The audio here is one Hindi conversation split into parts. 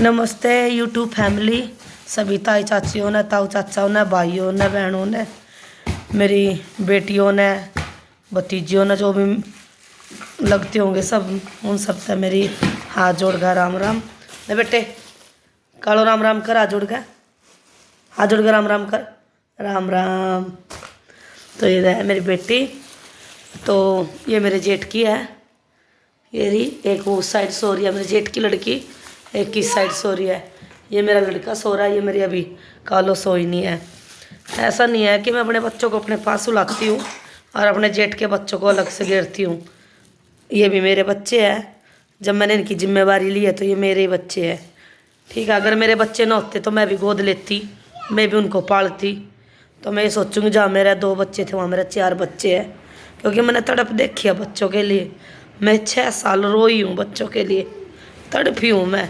नमस्ते यूट्यूब फैमिली, सभी ताई चाचियों ने, ताऊ चाचाओं ने, भाइयों ने, बहनों ने, मेरी बेटियों ने, भतीजियों ने, जो भी लगते होंगे सब, उन सब से मेरी हाथ जोड़ गया राम राम। ले बेटे, कालो राम राम कर, हाथ जोड़ गया, हाथ जोड़ कर राम राम कर, राम राम। तो ये है मेरी बेटी, तो ये मेरे जेठ की है, ये रही एक वो साइड सो रही है मेरे जेठ की लड़की, एक किस साइड सो रही है। ये मेरा लड़का सो रहा है, ये मेरी अभी कालो सोई नहीं है। ऐसा नहीं है कि मैं अपने बच्चों को अपने पास सुलाती हूँ और अपने जेठ के बच्चों को अलग से घेरती हूँ। ये भी मेरे बच्चे हैं, जब मैंने इनकी जिम्मेवारी ली है तो ये मेरे ही बच्चे हैं। ठीक है, अगर मेरे बच्चे ना होते तो मैं भी गोद लेती, मैं भी उनको पालती। तो मैं ये सोचूंगी जहाँ मेरे 2 बच्चे थे वहाँ मेरे 4 बच्चे हैं, क्योंकि मैंने तड़प देखी है बच्चों के लिए। मैं 6 साल रोई हूँ बच्चों के लिए, तड़पी हूँ मैं।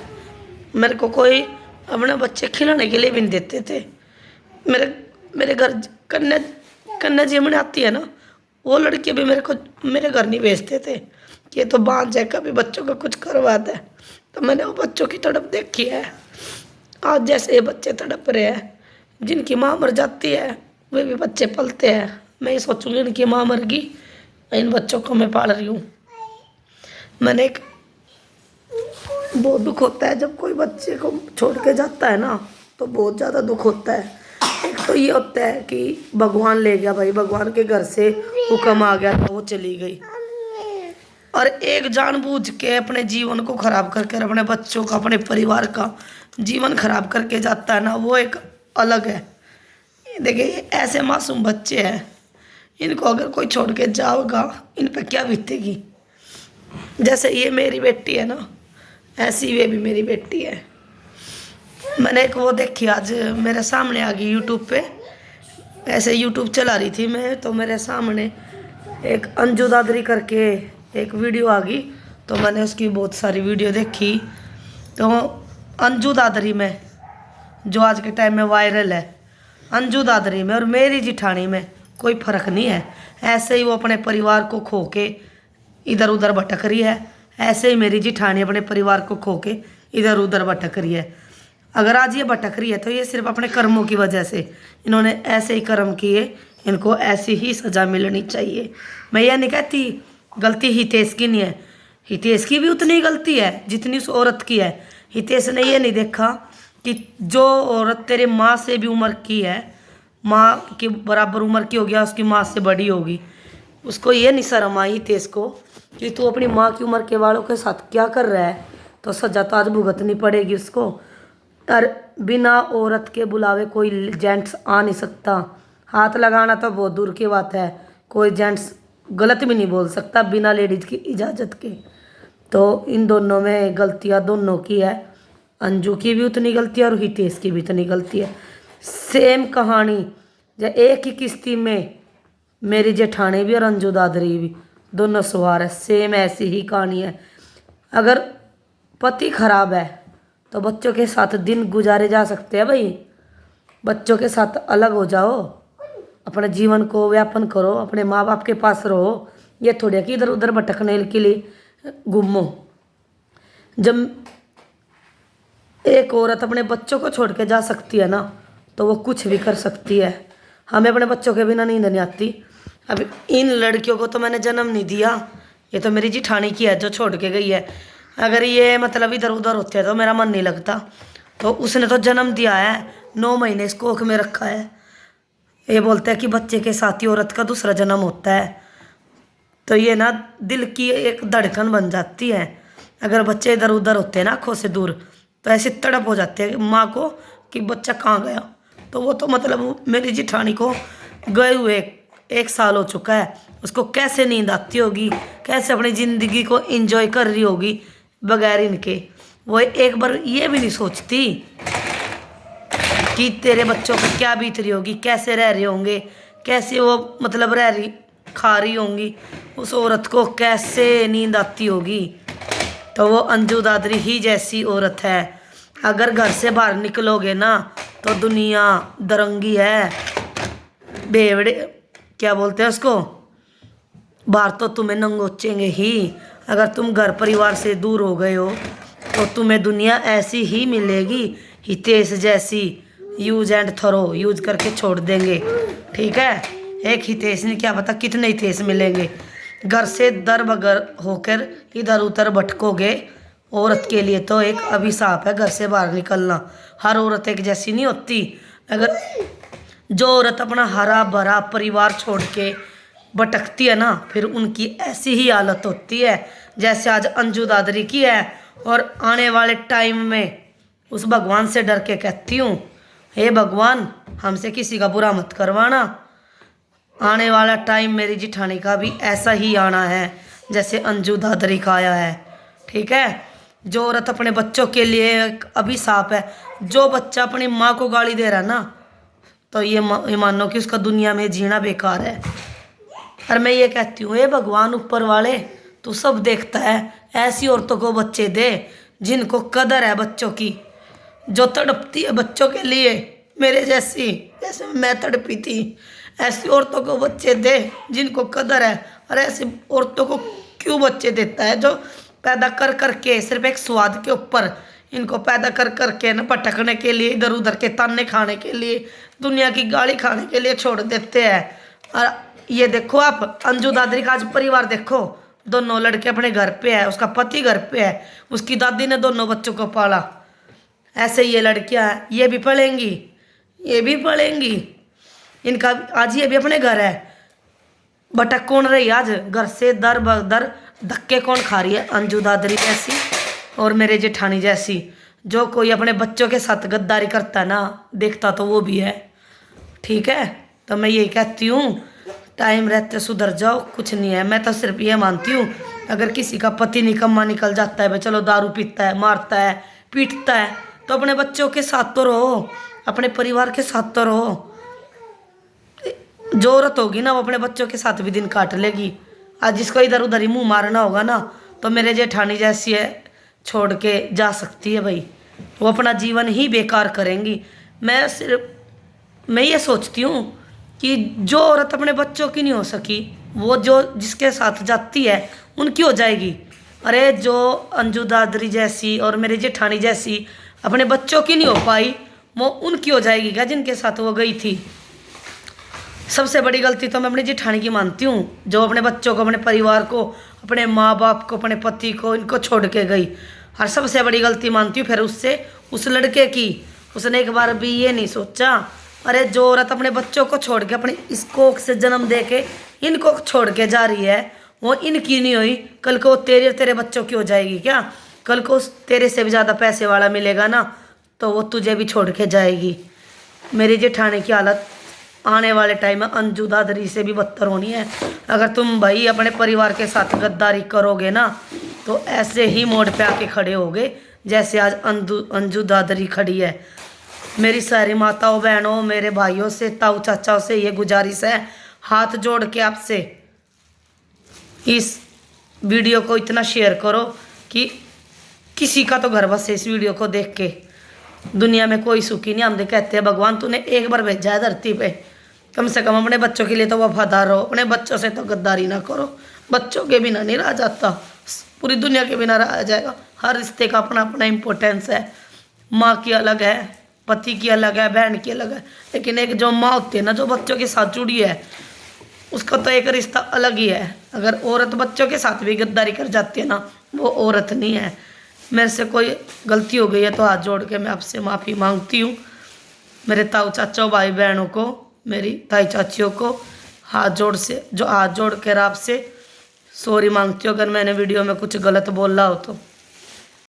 मेरे को कोई अपने बच्चे खिलाने के लिए भी नहीं देते थे। मेरे मेरे घर कन्या कन्या जमने आती है ना, वो लड़के भी मेरे घर नहीं भेजते थे कि ये तो बांझ है, कभी बच्चों का कुछ करवा दे। तो मैंने वो बच्चों की तड़प देखी है। आज जैसे ये बच्चे तड़प रहे हैं, जिनकी माँ मर जाती है वे भी बच्चे पलते हैं। मैं ये सोचूंगी इनकी माँ मर गई, इन बच्चों को मैं पाल रही हूँ। मैंने एक बहुत दुख होता है जब कोई बच्चे को छोड़ के जाता है ना, तो बहुत ज़्यादा दुख होता है। एक तो ये होता है कि भगवान ले गया भाई, भगवान के घर से हुक्म आ गया तो वो चली गई। और एक जानबूझ के अपने जीवन को खराब करके, अपने बच्चों का, अपने परिवार का जीवन खराब करके जाता है ना, वो एक अलग है। देखिए ये ऐसे मासूम बच्चे हैं, इनको अगर कोई छोड़ के जाओगा इन पे क्या बीतेगी। जैसे ये मेरी बेटी है ना, ऐसी वे भी मेरी बेटी है। मैंने एक वो देखी आज मेरे सामने आ गई यूट्यूब पे, ऐसे यूट्यूब चला रही थी मैं, तो मेरे सामने एक अंजू दादरी करके एक वीडियो आ गई। तो मैंने उसकी बहुत सारी वीडियो देखी। तो अंजू दादरी में जो आज के टाइम में वायरल है, अंजू दादरी में और मेरी जिठानी में कोई फ़र्क नहीं है। ऐसे ही वो अपने परिवार को खो के इधर उधर भटक रही है, ऐसे ही मेरी जिठानी अपने परिवार को खो के इधर उधर भटक रही है। अगर आज ये भटक रही है तो ये सिर्फ अपने कर्मों की वजह से, इन्होंने ऐसे ही कर्म किए, इनको ऐसी ही सज़ा मिलनी चाहिए। मैं ये नहीं कहती गलती हितेश की नहीं है, हितेश की भी उतनी गलती है जितनी उस औरत की है। हितेश ने ये नहीं देखा कि जो औरत तेरे माँ से भी उम्र की है, माँ के बराबर उम्र की हो गया, उसकी माँ से बड़ी होगी, उसको ये नहीं शर्म आई हितेश को कि तू अपनी माँ की उम्र के वालों के साथ क्या कर रहा है। तो सजा तो आज भुगतनी पड़ेगी उसको। और बिना औरत के बुलावे कोई जेंट्स आ नहीं सकता। हाथ लगाना तो बहुत दूर की बात है, कोई जेंट्स गलत भी नहीं बोल सकता बिना लेडीज की इजाज़त के। तो इन दोनों में गलतियाँ दोनों की है, अंजू की भी उतनी गलती है और हितेश की भी उतनी गलती है। सेम कहानी, जब एक ही किश्ती में मेरी जेठानी भी और अंजू दादरी भी दोनों सवार है, सेम ऐसी ही कहानी है। अगर पति खराब है तो बच्चों के साथ दिन गुजारे जा सकते हैं भाई, बच्चों के साथ अलग हो जाओ, अपने जीवन को व्यापन करो, अपने माँ बाप के पास रहो। ये थोड़े कि इधर उधर भटकने के लिए घूमो। जब एक औरत अपने बच्चों को छोड़ के जा सकती है ना, तो वो कुछ भी कर सकती है। हमें अपने बच्चों के बिना नींद नहीं आती। अब इन लड़कियों को तो मैंने जन्म नहीं दिया, ये तो मेरी जिठानी की है जो छोड़ के गई है। अगर ये मतलब इधर उधर होते हैं तो मेरा मन नहीं लगता। तो उसने तो जन्म दिया है, 9 महीने इसको कोख में रखा है। ये बोलते हैं कि बच्चे के साथ ही औरत का दूसरा जन्म होता है। तो ये ना दिल की एक धड़कन बन जाती है। अगर बच्चे इधर उधर होते हैं ना आँखों से दूर, तो ऐसी तड़प हो जाती है माँ को कि बच्चा कहाँ गया। तो वो तो मतलब मेरी जिठानी को गए हुए 1 साल हो चुका है, उसको कैसे नींद आती होगी, कैसे अपनी ज़िंदगी को एंजॉय कर रही होगी बगैर इनके। वो एक बार ये भी नहीं सोचती कि तेरे बच्चों पर क्या बीत रही होगी, कैसे रह रहे होंगे, कैसे वो मतलब रह रही खा रही होंगी, उस औरत को कैसे नींद आती होगी। तो वो अंजू दादरी ही जैसी औरत है। अगर घर से बाहर निकलोगे ना तो दुनिया दरंगी है, बेवड़े क्या बोलते हैं उसको, बाहर तो तुम्हें नंगोचेंगे ही। अगर तुम घर परिवार से दूर हो गए हो तो तुम्हें दुनिया ऐसी ही मिलेगी, हितेश जैसी। यूज एंड थ्रो, यूज करके छोड़ देंगे। ठीक है, एक हितेश नहीं, क्या पता कितने हितेश मिलेंगे। घर से दर बगर होकर इधर उधर भटकोगे। औरत के लिए तो एक अभिशाप है घर से बाहर निकलना। हर औरत एक जैसी नहीं होती। अगर जो औरत अपना हरा भरा परिवार छोड़ के भटकती है ना, फिर उनकी ऐसी ही हालत होती है जैसे आज अंजू दादरी की है। और आने वाले टाइम में उस भगवान से डर के कहती हूँ, हे भगवान हमसे किसी का बुरा मत करवाना। आने वाला टाइम मेरी जिठानी का भी ऐसा ही आना है जैसे अंजू दादरी का आया है। ठीक है, जो औरत अपने बच्चों के लिए एक अभिशाप है। जो बच्चा अपनी माँ को गाली दे रहा है ना, तो ये मानो कि उसका दुनिया में जीना बेकार है। और मैं ये कहती हूँ, हे भगवान ऊपर वाले, तू सब देखता है, ऐसी औरतों को बच्चे दे जिनको कदर है बच्चों की, जो तड़पती है बच्चों के लिए, मेरे जैसी, जैसे मैं तड़पी थी। ऐसी औरतों को बच्चे दे जिनको कदर है। और ऐसी औरतों को क्यों बच्चे देता है जो पैदा कर करके सिर्फ एक स्वाद के ऊपर इनको पैदा कर करके न पटकने के लिए, इधर उधर के ताने खाने के लिए, दुनिया की गाली खाने के लिए छोड़ देते हैं। और ये देखो आप अंजू दादरी का आज परिवार देखो, दोनों लड़के अपने घर पे है, उसका पति घर पे है, उसकी दादी ने दोनों बच्चों को पाला। ऐसे ये लड़कियां हैं, ये भी पढ़ेंगी, ये भी पढ़ेंगी, इनका आज ये भी अपने घर है। भटक कौन रही आज घर से दर बदर, धक्के कौन खा रही है? अंजू दादरी जैसी और मेरे जेठानी जैसी। जो कोई अपने बच्चों के साथ गद्दारी करता है ना, देखता तो वो भी है। ठीक है, तो मैं यही कहती हूँ, टाइम रहते सुधर जाओ, कुछ नहीं है। मैं तो सिर्फ ये मानती हूँ, अगर किसी का पति निकम्मा निकल जाता है, भाई चलो दारू पीता है, मारता है, पीटता है, तो अपने बच्चों के साथ तो रहो, अपने परिवार के साथ तो रहो। जो औरत होगी ना, वो अपने बच्चों के साथ भी दिन काट लेगी। आज जिसको इधर उधर ही मुँह मारना होगा ना, तो मेरे जेठानी जैसी है, छोड़ के जा सकती है भाई, वो अपना जीवन ही बेकार करेंगी। मैं ये सोचती हूँ कि जो औरत अपने बच्चों की नहीं हो सकी, वो जो जिसके साथ जाती है उनकी हो जाएगी। अरे जो अंजू दादरी जैसी और मेरी जेठानी जैसी अपने बच्चों की नहीं हो पाई, वो उनकी हो जाएगी क्या जिनके साथ वो गई थी? सबसे बड़ी गलती तो मैं अपनी जेठानी की मानती हूँ, जो अपने बच्चों को, अपने परिवार को, अपने माँ बाप को, अपने पति को, इनको छोड़ के गई। और सबसे बड़ी गलती मानती हूँ फिर उस लड़के की। उसने एक बार भी ये नहीं सोचा, अरे जो औरत अपने बच्चों को छोड़ के, अपने इस कोख से जन्म दे के इनको छोड़ के जा रही है, वो इनकी नहीं हुई, कल को तेरे बच्चों की हो जाएगी क्या? कल को तेरे से भी ज़्यादा पैसे वाला मिलेगा ना, तो वो तुझे भी छोड़ के जाएगी। मेरी जेठानी की हालत आने वाले टाइम में अंजू दादरी से भी बदतर होनी है। अगर तुम भाई अपने परिवार के साथ गद्दारी करोगे ना, तो ऐसे ही मोड़ पे आके खड़े होगे जैसे आज अंजू दादरी खड़ी है। मेरी सारी माताओं बहनों, मेरे भाइयों से, ताऊ चाचाओं से ये गुजारिश है, हाथ जोड़ के आपसे, इस वीडियो को इतना शेयर करो कि किसी का तो घर बसे इस वीडियो को देख के। दुनिया में कोई सुखी नहीं। हम तो कहते हैं भगवान तूने एक बार भेजा है धरती पे, कम से कम अपने बच्चों के लिए तो वफादार रहो, अपने बच्चों से तो गद्दारी ना करो। बच्चों के बिना नहीं रहा जाता, पूरी दुनिया के बिना रहा जाएगा। हर रिश्ते का अपना अपना इम्पोर्टेंस है। माँ की अलग है, पति की अलग है, बहन की अलग है, लेकिन एक जो माँ होती है ना, जो बच्चों के साथ जुड़ी है, उसका तो एक रिश्ता अलग ही है। अगर औरत बच्चों के साथ भी गद्दारी कर जाती है ना, वो औरत नहीं है। मेरे से कोई गलती हो गई है तो हाथ जोड़ के मैं आपसे माफ़ी मांगती हूँ। मेरे ताऊ चाचों, भाई बहनों को, मेरी ताई चाचियों को हाथ जोड़ कर आपसे सॉरी मांगती हूँ अगर मैंने वीडियो में कुछ गलत बोला हो तो।